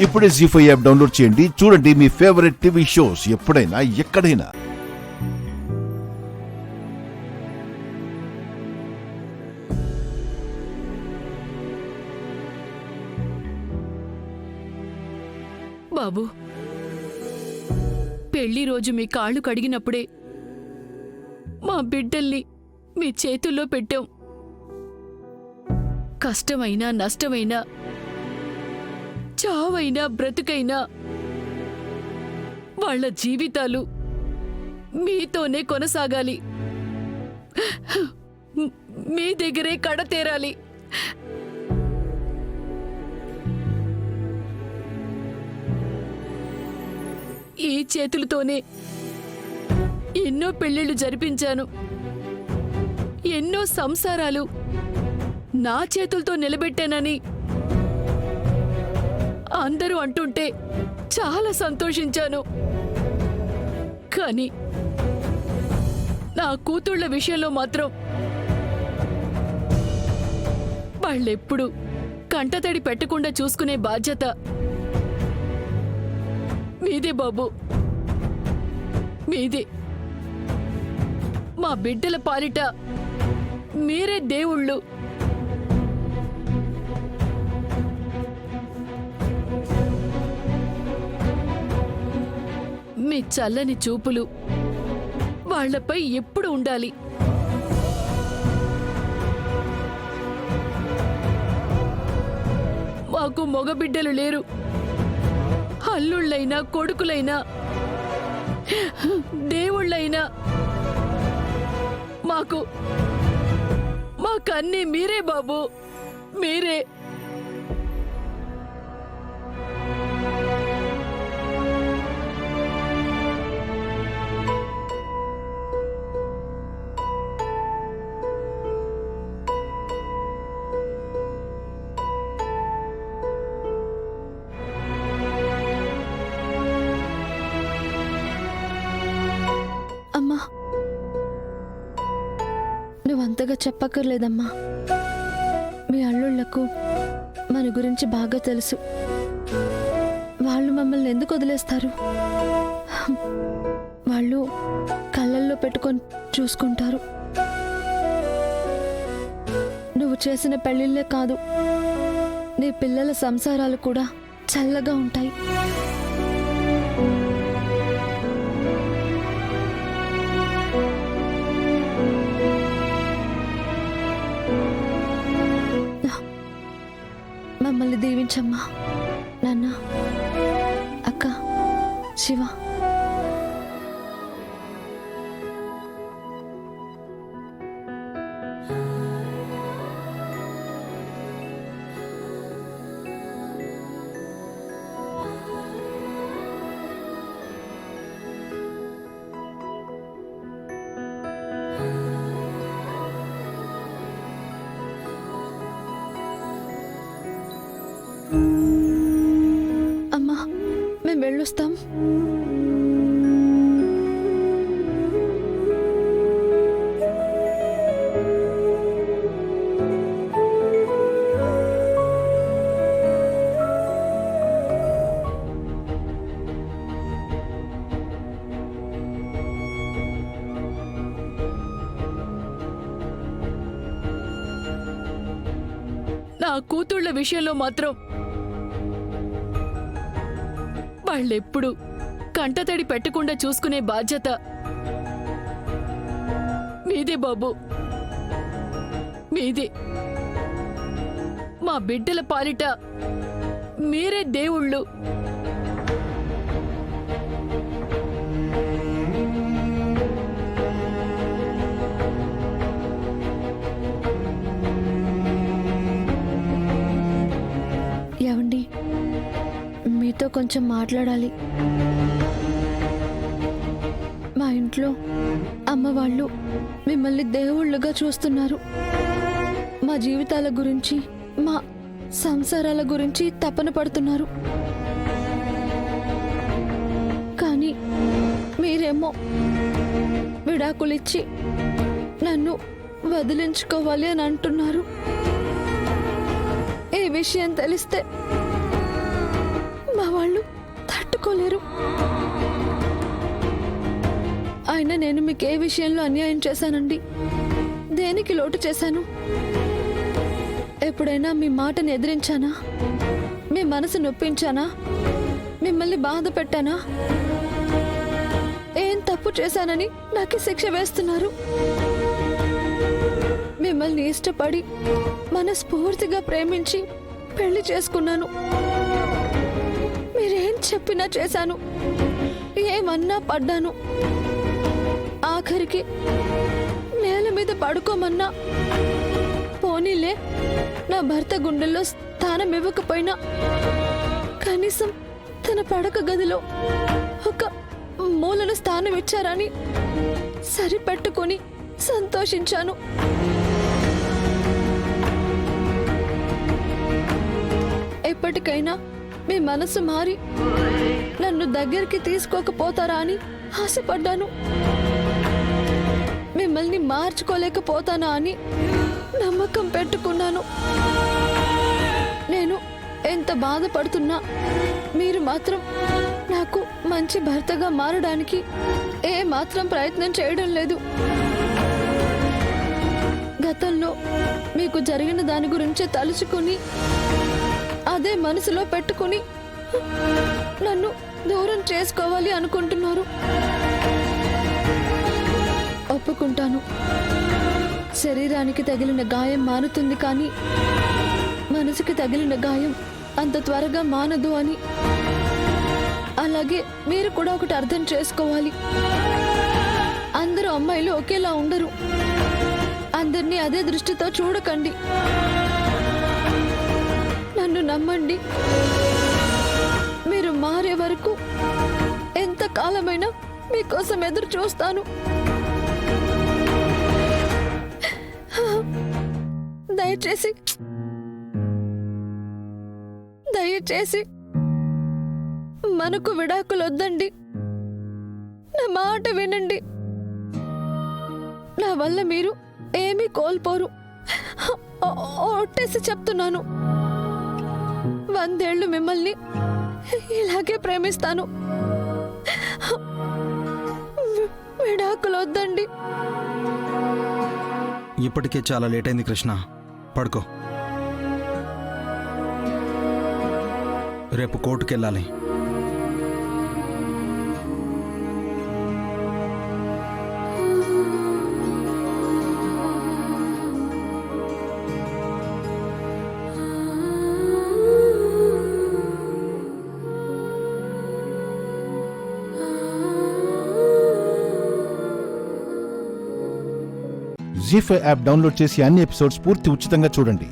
ఇప్పుడే జీ5 app download చేయండి. చూడండి మీ ఫేవరెట్ టీవీ షోస్ ఎప్పుడైనా ఎక్కడైనా. బాబు, పెళ్లి రోజు మీ కాళ్ళు కడిగినప్పుడే మా బిడ్డల్ని మీ చేతుల్లో పెట్టాం. కష్టమైనా నష్టమైనా, చావైనా బ్రతుకైనా వాళ్ళ జీవితాలు మీతోనే కొనసాగాలి. మీ దగ్గరే కడతేరాలి. ఈ చేతులతోనే ఎన్నో పెళ్లిళ్లు జరిపించాను. ఎన్నో సంసారాలు నా చేతులతో నిలబెట్టానని అందరూ అంటుంటే చాలా సంతోషించాను. కానీ నా కూతుళ్ల విషయంలో మాత్రం వాళ్ళెప్పుడు కంటతడి పెట్టకుండా చూసుకునే బాధ్యత మీదే బాబు, మీదే. మా బిడ్డల పాలిట మీరే దేవుళ్ళు. మీ చల్లని చూపులు వాళ్లపై ఎప్పుడు ఉండాలి. మాకు మగబిడ్డలు లేరు. అల్లుళ్ళైనా కొడుకులైనా దేవుళ్ళైనా మాకన్నీ మీరే బాబు, మీరే. అమ్మా, నువ్వంతగా చెప్పక్కర్లేదమ్మా. మీ అల్లుళ్లకు మన గురించి బాగా తెలుసు. వాళ్ళు మమ్మల్ని ఎందుకు వదిలేస్తారు? వాళ్ళు కళ్ళల్లో పెట్టుకొని చూసుకుంటారు. నువ్వు చేసిన పెళ్లిళ్ళే కాదు, నీ పిల్లల సంసారాలు కూడా చల్లగా ఉంటాయి. మమ్మల్ని దీవించమ్మా. నాన్న, అక్క, శివ. అమ్మా, మేము వెళ్ళొస్తాం. నా కూతుళ్ల విషయంలో మాత్రం వాళ్ళెప్పుడు కంటతడి పెట్టకుండా చూసుకునే బాధ్యత మీదే బాబు, మీదే. మా బిడ్డల పాలిట మీరే దేవుళ్ళు. ఏవండి, మీతో కొంచెం మాట్లాడాలి. మా ఇంట్లో అమ్మ వాళ్ళు మిమ్మల్ని దేవుళ్ళుగా చూస్తున్నారు. మా జీవితాల గురించి, మా సంసారాల గురించి తపన పడుతున్నారు. కానీ మీరేమో విడాకులిచ్చి నన్ను వదిలించుకోవాలి అని అంటున్నారు. ఈ విషయం తెలిస్తే వాళ్ళు తట్టుకోలేరు. అయినా నేను మీకు ఏ విషయంలో అన్యాయం చేశానండి? దేనికి లోటు చేశాను? ఎప్పుడైనా మీ మాటను ఎదిరించానా? మీ మనసు నొప్పించానా? మిమ్మల్ని బాధ పెట్టానా? ఏం తప్పు చేశానని నాకు శిక్ష వేస్తున్నారు? మిమ్మల్ని ఇష్టపడి మనస్ఫూర్తిగా ప్రేమించి పెళ్లి చేసుకున్నాను. మీరేం చెప్పినా చేశాను, ఏమన్నా పడ్డాను. ఆఖరికి నేల మీద పడుకోమన్నా, పోనీలే నా భర్త గుండెల్లో స్థానం ఇవ్వకపోయినా కనీసం తన పడక గదిలో ఒక మూలను స్థానం ఇచ్చారని సరిపెట్టుకుని సంతోషించాను. ఎప్పటికైనా మీ మనసు మారి నన్ను దగ్గరికి తీసుకోకపోతారా అని ఆశపడ్డాను. మిమ్మల్ని మార్చుకోలేకపోతానా అని నమ్మకం పెట్టుకున్నాను. నేను ఎంత బాధపడుతున్నా మీరు మాత్రం నాకు మంచి భర్తగా మారడానికి ఏ మాత్రం ప్రయత్నం చేయడం లేదు. గతంలో మీకు జరిగిన దాని గురించే తలుచుకుని అదే మనసులో పెట్టుకుని నన్ను దూరం చేసుకోవాలి అనుకుంటున్నారు. ఒప్పుకుంటాను, శరీరానికి తగిలిన గాయం మానుతుంది, కానీ మనసుకి తగిలిన గాయం అంత త్వరగా మానదు అని. అలాగే మీరు కూడా ఒకటి అర్థం చేసుకోవాలి. అందరూ అమ్మాయిలు ఒకేలా ఉండరు. అందరినీ అదే దృష్టితో చూడకండి. నన్ను నమ్మండి. మీరు మారే వరకు ఎంత కాలమైనా మీకోసం ఎదురు చూస్తాను. దయచేసి మనకు విడాకులు వద్దండి. నా మాట వినండి. నా వల్ల మీరు ఏమీ కోల్పోరు. ఒట్టేసి చెప్తున్నాను, 100 ఏళ్ళు మిమ్మల్ని ఇలాగే ప్రేమిస్తాను. విడాకులు వద్దండి. ఇప్పటికే చాలా లేట్ అయింది కృష్ణ, పడుకో. రేపు కోర్టుకెళ్ళాలి. జీ5 యాప్ డౌన్లోడ్ చేసి అన్ని ఎపిసోడ్స్ పూర్తి ఉచితంగా చూడండి.